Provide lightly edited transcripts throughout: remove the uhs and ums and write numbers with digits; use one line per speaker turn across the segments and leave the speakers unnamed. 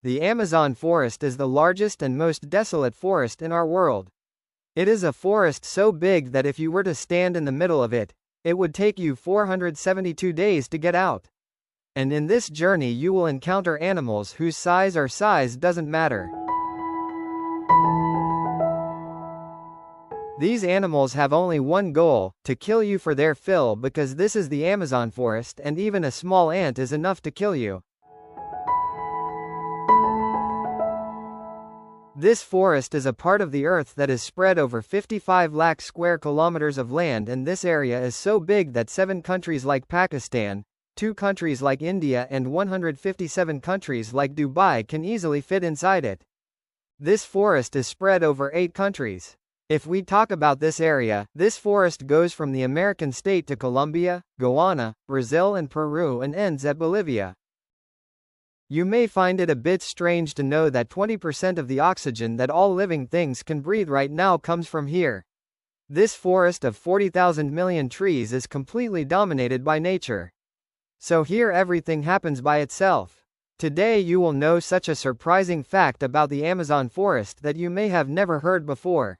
The Amazon forest is the largest and most desolate forest in our world. It is a forest so big that if you were to stand in the middle of it, it would take you 472 days to get out. And in this journey you will encounter animals whose size or size doesn't matter. These animals have only one goal, to kill you for their fill, because this is the Amazon forest and even a small ant is enough to kill you. This forest is a part of the earth that is spread over 55 lakh square kilometers of land, and this area is so big that 7 countries like Pakistan, 2 countries like India and 157 countries like Dubai can easily fit inside it. This forest is spread over 8 countries. If we talk about this area, this forest goes from the American state to Colombia, Guyana, Brazil and Peru and ends at Bolivia. You may find it a bit strange to know that 20% of the oxygen that all living things can breathe right now comes from here. This forest of 40,000 million trees is completely dominated by nature. So here everything happens by itself. Today you will know such a surprising fact about the Amazon forest that you may have never heard before.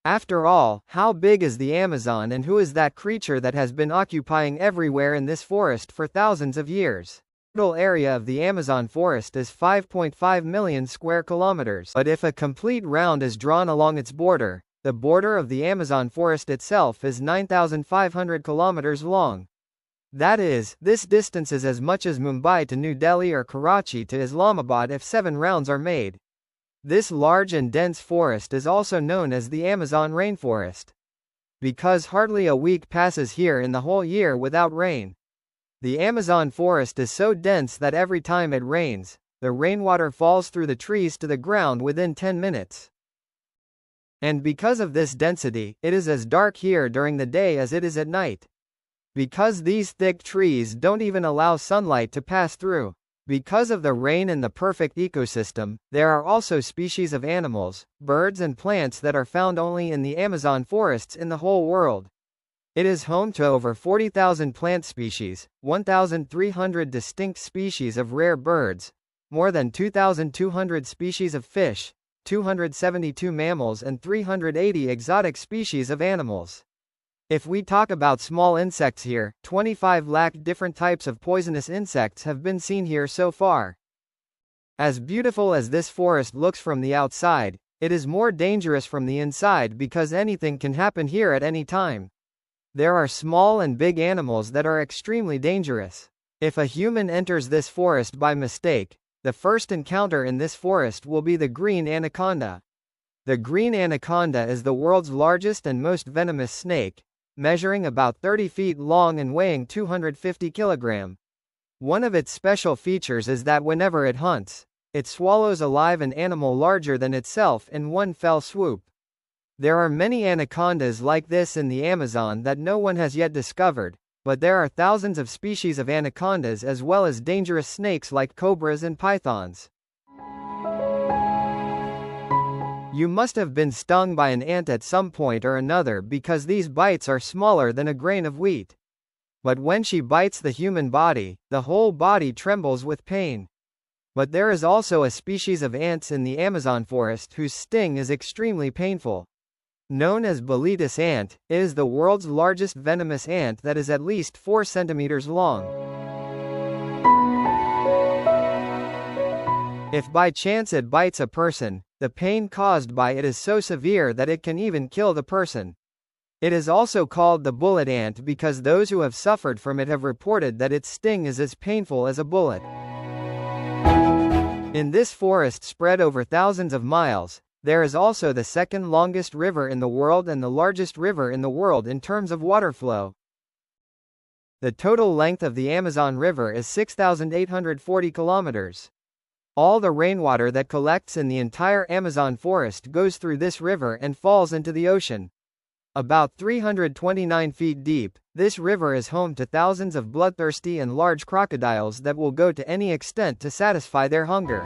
After all, how big is the Amazon and who is that creature that has been occupying everywhere in this forest for thousands of years? The total area of the Amazon forest is 5.5 million square kilometers. But if a complete round is drawn along its border, the border of the Amazon forest itself is 9,500 kilometers long. That is, this distance is as much as Mumbai to New Delhi or Karachi to Islamabad if 7 rounds are made. This large and dense forest is also known as the Amazon rainforest, because hardly a week passes here in the whole year without rain. The Amazon forest is so dense that every time it rains, the rainwater falls through the trees to the ground within 10 minutes. And because of this density, it is as dark here during the day as it is at night. Because these thick trees don't even allow sunlight to pass through. Because of the rain and the perfect ecosystem, there are also species of animals, birds and plants that are found only in the Amazon forests in the whole world. It is home to over 40,000 plant species, 1,300 distinct species of rare birds, more than 2,200 species of fish, 272 mammals and 380 exotic species of animals. If we talk about small insects here, 25 lakh different types of poisonous insects have been seen here so far. As beautiful as this forest looks from the outside, it is more dangerous from the inside because anything can happen here at any time. There are small and big animals that are extremely dangerous. If a human enters this forest by mistake, the first encounter in this forest will be the green anaconda. The green anaconda is the world's largest and most venomous snake, measuring about 30 feet long and weighing 250 kilograms. One of its special features is that whenever it hunts, it swallows alive an animal larger than itself in one fell swoop. There are many anacondas like this in the Amazon that no one has yet discovered, but there are thousands of species of anacondas as well as dangerous snakes like cobras and pythons. You must have been stung by an ant at some point or another because these bites are smaller than a grain of wheat. But when she bites the human body, the whole body trembles with pain. But there is also a species of ants in the Amazon forest whose sting is extremely painful. Known as Boletus ant, it is the world's largest venomous ant that is at least 4 centimeters long. If by chance it bites a person, the pain caused by it is so severe that it can even kill the person. It is also called the bullet ant because those who have suffered from it have reported that its sting is as painful as a bullet. In this forest spread over thousands of miles, there is also the second longest river in the world and the largest river in the world in terms of water flow. The total length of the Amazon River is 6,840 kilometers. All the rainwater that collects in the entire Amazon forest goes through this river and falls into the ocean. About 329 feet deep, this river is home to thousands of bloodthirsty and large crocodiles that will go to any extent to satisfy their hunger.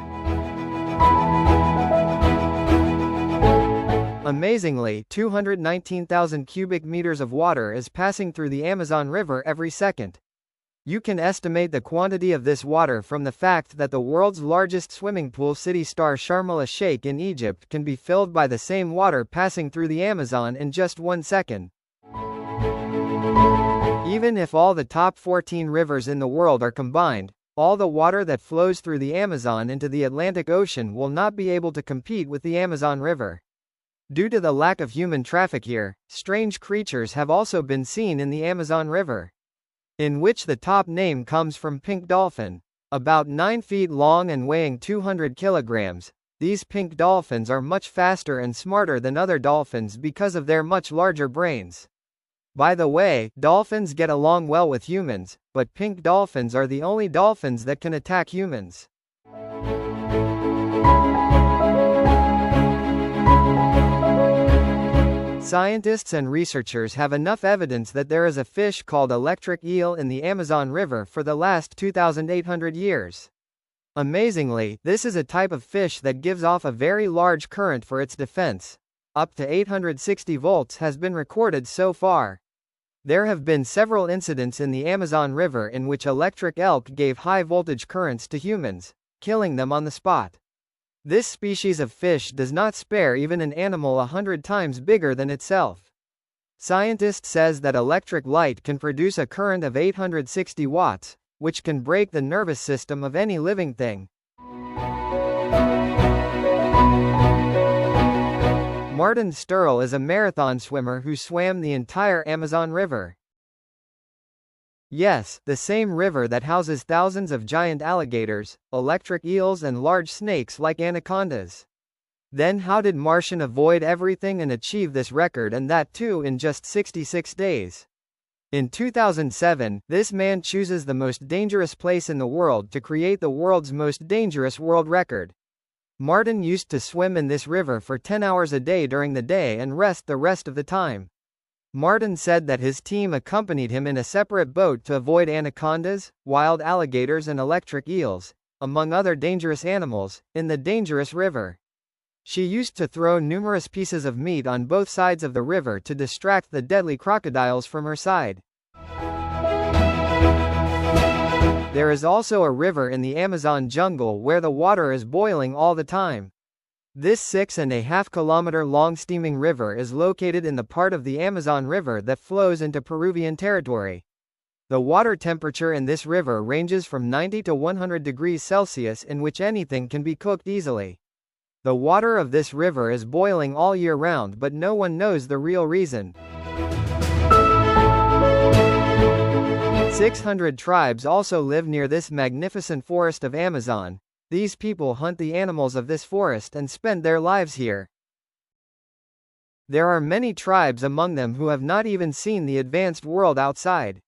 Amazingly, 219,000 cubic meters of water is passing through the Amazon River every second. You can estimate the quantity of this water from the fact that the world's largest swimming pool, city Star Sharm el-Sheikh in Egypt, can be filled by the same water passing through the Amazon in just 1 second. Even if all the top 14 rivers in the world are combined, all the water that flows through the Amazon into the Atlantic Ocean will not be able to compete with the Amazon River. Due to the lack of human traffic here, strange creatures have also been seen in the Amazon River, in which the top name comes from pink dolphin. About 9 feet long and weighing 200 kilograms, these pink dolphins are much faster and smarter than other dolphins because of their much larger brains. By the way, dolphins get along well with humans, but pink dolphins are the only dolphins that can attack humans. Scientists and researchers have enough evidence that there is a fish called electric eel in the Amazon River for the last 2,800 years. Amazingly, this is a type of fish that gives off a very large current for its defense. Up to 860 volts has been recorded so far. There have been several incidents in the Amazon River in which electric elk gave high voltage currents to humans, killing them on the spot. This species of fish does not spare even an animal 100 times bigger than itself. Scientists says that electric light can produce a current of 860 watts, which can break the nervous system of any living thing. Martin Sterl is a marathon swimmer who swam the entire Amazon River. Yes, the same river that houses thousands of giant alligators, electric eels and large snakes like anacondas. Then how did Martian avoid everything and achieve this record, and that too in just 66 days? In 2007, this man chooses the most dangerous place in the world to create the world's most dangerous world record. Martin used to swim in this river for 10 hours a day during the day and rest the rest of the time. Martin said that his team accompanied him in a separate boat to avoid anacondas, wild alligators and electric eels, among other dangerous animals, in the dangerous river. She used to throw numerous pieces of meat on both sides of the river to distract the deadly crocodiles from her side. There is also a river in the Amazon jungle where the water is boiling all the time. This 6.5 kilometer long steaming river is located in the part of the Amazon River that flows into Peruvian territory. The water temperature in this river ranges from 90 to 100 degrees Celsius, in which anything can be cooked easily. The water of this river is boiling all year round, but no one knows the real reason. 600 tribes also live near this magnificent forest of Amazon. These people hunt the animals of this forest and spend their lives here. There are many tribes among them who have not even seen the advanced world outside.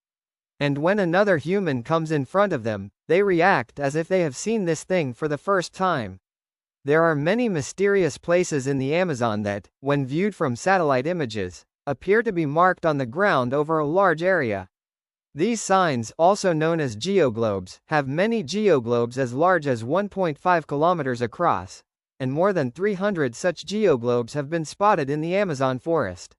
And when another human comes in front of them, they react as if they have seen this thing for the first time. There are many mysterious places in the Amazon that, when viewed from satellite images, appear to be marked on the ground over a large area. These signs, also known as geoglobes, have many geoglobes as large as 1.5 kilometers across, and more than 300 such geoglobes have been spotted in the Amazon forest.